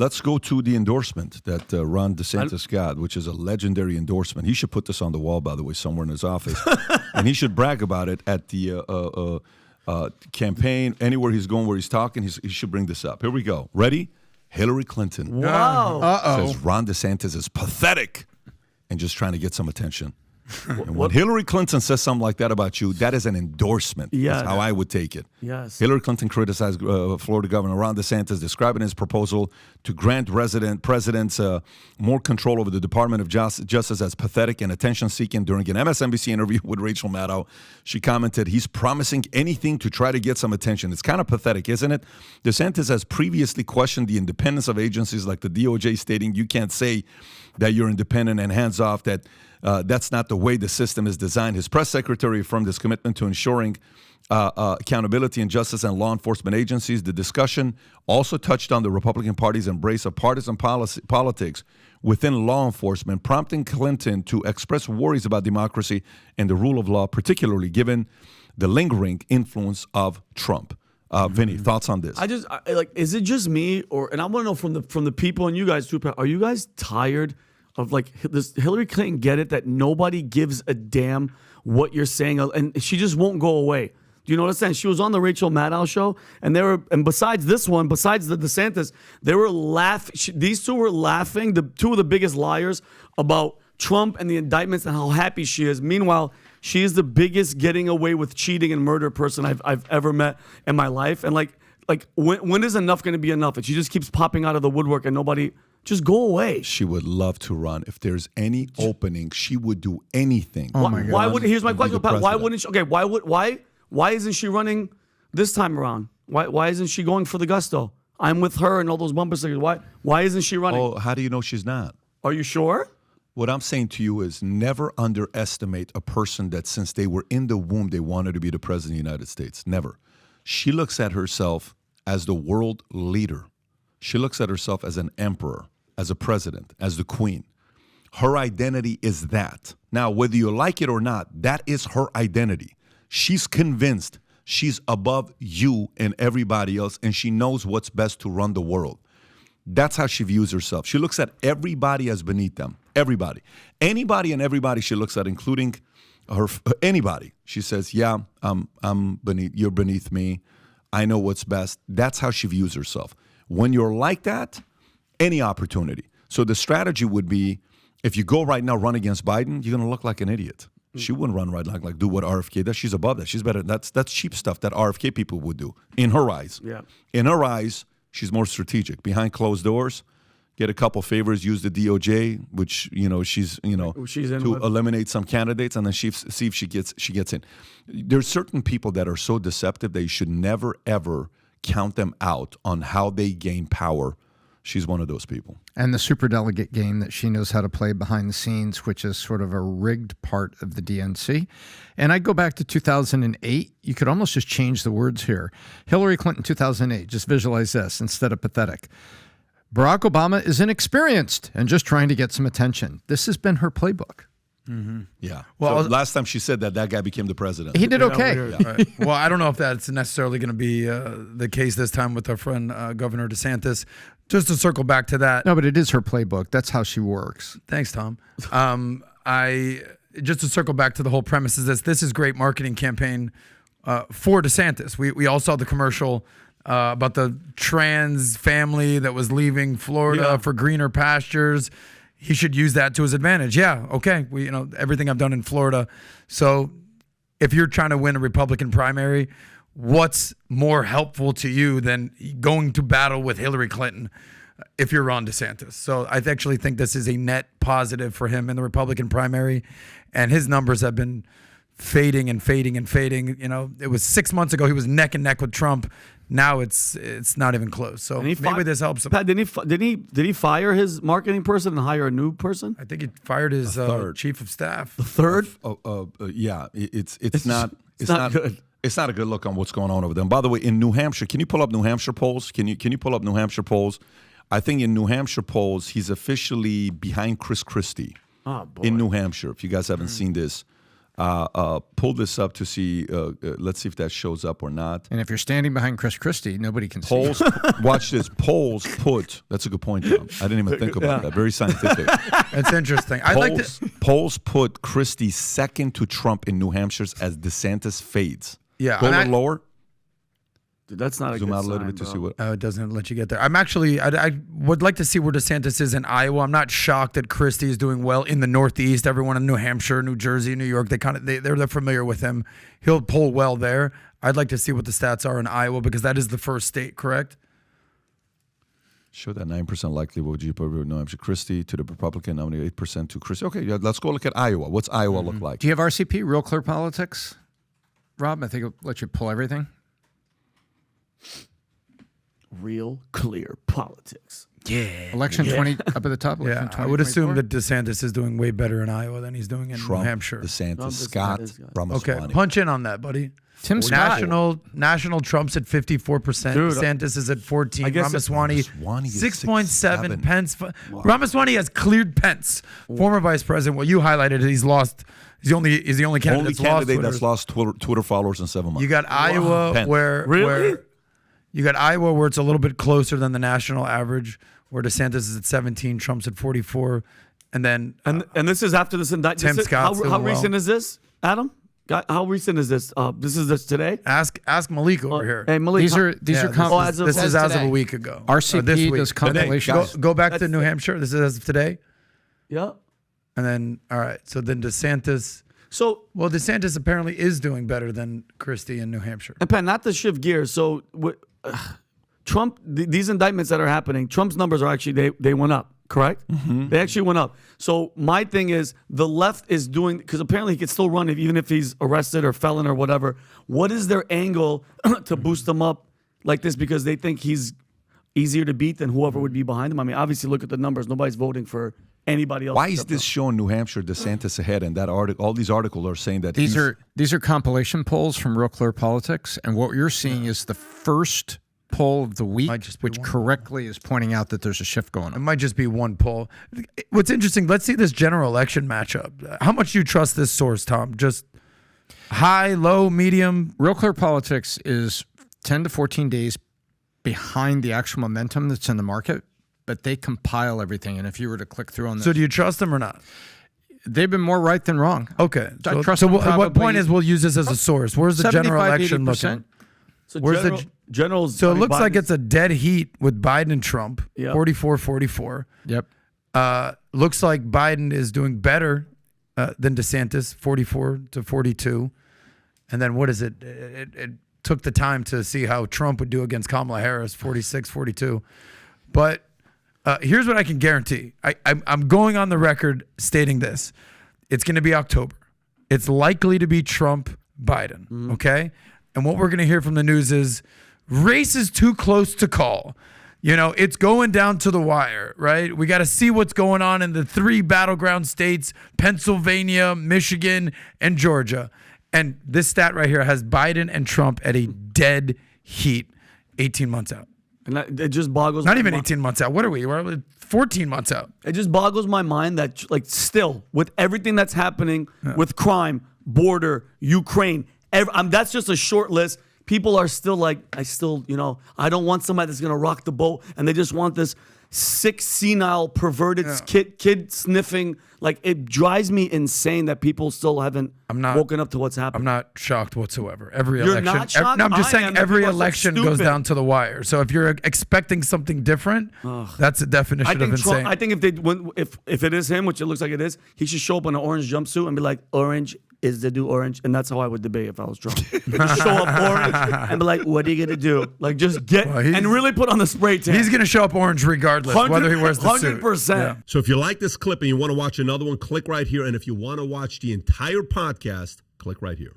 let's go to the endorsement that Ron DeSantis got, which is a legendary endorsement. He should put this on the wall, by the way, somewhere in his office. And he should brag about it at the campaign, anywhere he's going, where he's talking, he should bring this up. Here we go. Ready? Hillary Clinton says Ron DeSantis is pathetic and just trying to get some attention. And when Hillary Clinton says something like that about you, that is an endorsement. Yeah, that's how I would take it. Yes. Hillary Clinton criticized Florida Governor Ron DeSantis, describing his proposal to grant presidents more control over the Department of Justice as pathetic and attention-seeking. During an MSNBC interview with Rachel Maddow, she commented, he's promising anything to try to get some attention. It's kind of pathetic, isn't it? DeSantis has previously questioned the independence of agencies like the DOJ, stating you can't say that you're independent and hands-off, that that's not the way the system is designed. His press secretary affirmed his commitment to ensuring accountability in justice and law enforcement agencies. The discussion also touched on the Republican Party's embrace of partisan politics within law enforcement, prompting Clinton to express worries about democracy and the rule of law, particularly given the lingering influence of Trump. Vinny, thoughts on this? Is it just me, and I want to know from the people and you guys too, are you guys tired of this Hillary Clinton get it that nobody gives a damn what you're saying, and she just won't go away? Do you know what I'm saying? She was on the Rachel Maddow show, and besides this one, besides the DeSantis, they were laughing. These two were laughing, the two of the biggest liars, about Trump and the indictments and how happy she is. Meanwhile, she is the biggest getting away with cheating and murder person I've ever met in my life. And when is enough going to be enough? And she just keeps popping out of the woodwork, and nobody. Just go away. She would love to run. If there's any opening, she would do anything. Oh my God. Here's my question, Pat. Why wouldn't she? Okay, why isn't she running this time around? Why isn't she going for the gusto? I'm with her and all those bumper stickers. Why isn't she running? Oh, how do you know she's not? Are you sure? What I'm saying to you is never underestimate a person that since they were in the womb, they wanted to be the president of the United States. Never. She looks at herself as the world leader. She looks at herself as an emperor, as a president, as the queen. Her identity is that. Now, whether you like it or not, that is her identity. She's convinced she's above you and everybody else, and she knows what's best to run the world. That's how she views herself. She looks at everybody as beneath them. Everybody. Anybody and everybody she looks at, including anybody. She says, yeah, I'm beneath, you're beneath me. I know what's best. That's how she views herself. When you're like that, any opportunity. So the strategy would be, if you go right now, run against Biden, you're going to look like an idiot. She wouldn't run right like do what RFK does. She's above that. She's better. That's cheap stuff that RFK people would do in her eyes. Yeah. In her eyes, she's more strategic. Behind closed doors, get a couple favors, use the DOJ, which she's to eliminate some candidates, and then see if she gets in. There's certain people that are so deceptive that you should never ever count them out on how they gain power. She's one of those people. And the superdelegate game that she knows how to play behind the scenes, which is sort of a rigged part of the DNC. And I go back to 2008. You could almost just change the words here. Hillary Clinton, 2008. Just visualize this instead of pathetic. Barack Obama is inexperienced and just trying to get some attention. This has been her playbook. Mm-hmm. Yeah. Well, so last time she said that guy became the president. He did okay. Yeah. Right. Well, I don't know if that's necessarily going to be the case this time with our friend Governor DeSantis. Just to circle back to that. No, but it is her playbook. That's how she works. Thanks, Tom. Just to circle back to the whole premise is this is great marketing campaign for DeSantis. We all saw the commercial about the trans family that was leaving Florida for greener pastures. He should use that to his advantage. Yeah, okay. Everything I've done in Florida. So if you're trying to win a Republican primary, what's more helpful to you than going to battle with Hillary Clinton if you're Ron DeSantis? So I actually think this is a net positive for him in the Republican primary, and his numbers have been fading and fading and fading. It was 6 months ago he was neck and neck with Trump. Now it's not even close. So maybe this helps him. Pat, did he fire his marketing person and hire a new person? I think he fired his chief of staff. The third? Yeah, it's not good. It's not a good look on what's going on over there. And by the way, in New Hampshire, can you pull up New Hampshire polls? Can you pull up New Hampshire polls? I think in New Hampshire polls, he's officially behind Chris Christie in New Hampshire. If you guys haven't seen this, Pull this up to see. Let's see if that shows up or not. And if you're standing behind Chris Christie, nobody can see. Polls. Watch this. Polls put. That's a good point, Tom. I didn't even think about that. Very scientific. It's interesting. I like to. Polls put Christie second to Trump in New Hampshire as DeSantis fades. Yeah, Go a little lower. Dude, that's not a Zoom good out a little sign, bit to bro. see what. Oh, it doesn't let you get there. I'm actually, I would like to see where DeSantis is in Iowa. I'm not shocked that Christie is doing well in the Northeast. Everyone in New Hampshire, New Jersey, New York, they're familiar with him. He'll poll well there. I'd like to see what the stats are in Iowa because that is the first state, correct? Show that 9% likely vote New Hampshire. Christie to the Republican nominee, 8% to Christie. Okay, yeah, let's go look at Iowa. What's Iowa look like? Do you have RCP, Real Clear Politics? Rob, I think it'll let you pull everything. Real clear politics. Yeah. Election 20 up at the top. Yeah, Election I would 2024. assume that DeSantis is doing way better in Iowa than he's doing in Trump, New Hampshire. DeSantis, Trump, Scott, DeSantis, Okay, Ramaswamy. punch in on that, buddy. Tim Scott. National Trump's at 54%. Dude, DeSantis is at 14. I guess Ramaswamy is 6.7. 6.7. Pence. Ramaswamy has cleared Pence, former vice president. Well, you highlighted it. He's lost. He's the only candidate Only that's candidate lost that's lost Twitter followers in 7 months. You got Iowa Pence. where Really? you got Iowa where it's a little bit closer than the national average, where DeSantis is at 17, Trump's at 44, and then And this is after this indictment. Tim Scott's How doing well. recent is this, Adam? How recent is this? This is this today? ask Malik over here. Hey, Malik. These are This is as of today. a week ago. RCP this week. does compilations. Go back to That's New the- Hampshire. This is as of today, Yeah. and then all right. So then DeSantis. So, Well, DeSantis apparently is doing better than Christie in New Hampshire. and Pat, not to shift gears. So, Trump, these indictments that are happening, Trump's numbers are actually, they went up, correct? Mm-hmm. They actually went up. So, my thing is the left is doing, because apparently he could still run even if he's arrested or felon or whatever. What is their angle to boost him up like this? Because they think he's easier to beat than whoever would be behind him. I mean, obviously, look at the numbers. Nobody's voting for anybody else. Why is except this Trump. showing New Hampshire DeSantis ahead? And that article, all these articles are saying that These are compilation polls from Real Clear Politics, and what you're seeing is the first poll of the week, Might just be which one. correctly is pointing out that there's a shift going It on. might just be one poll. What's interesting, let's see this general election matchup. How much do you trust this source, Tom? Just high, low, medium? Real Clear Politics is 10 to 14 days behind the actual momentum that's in the market, but they compile everything. And if you were to click through on this, So do you trust them or not? they've been more right than wrong. Okay. I trust So them what point probably is we'll use this as a source? Where's the general 75, election 80%. looking? So Where's the generals? So I it mean, looks like Biden's- it's a dead heat with Biden and Trump, Yep. 44-44. Yep. Looks like Biden is doing better than DeSantis, 44-42. And then what is it? It took the time to see how Trump would do against Kamala Harris, 46-42. But here's what I can guarantee. I'm going on the record stating this. It's going to be October. It's likely to be Trump-Biden, okay? And what we're going to hear from the news is race is too close to call. You know, it's going down to the wire, right? We got to see what's going on in the 3 battleground states, Pennsylvania, Michigan, and Georgia. And this stat right here has Biden and Trump at a dead heat 18 months out. And it just boggles. Not my even mind. 18 months out. What are we? We're 14 months out. It just boggles my mind that, like, still with everything that's happening with crime, border, Ukraine, that's just a short list. People are still like, I don't want somebody that's gonna rock the boat, and they just want this sick, senile, perverted kid sniffing. Like, it drives me insane that people still haven't woken up to what's happening. I'm not shocked whatsoever. Every You're election. not shocked? No, I'm just I saying am, that every people are so election goes stupid. down to the wire. So if you're expecting something different, that's a definition I of think insane. I think if it is him, which it looks like it is, he should show up in an orange jumpsuit and be like, "Orange is the new orange," and that's how I would debate if I was Trump. Just show up orange and be like, "What are you gonna do?" Like, just get and really put on the spray tan. He's going to show up orange regardless, whether he wears the suit. 100%. So if you like this clip and you want to watch another one, click right here. And if you want to watch the entire podcast, click right here.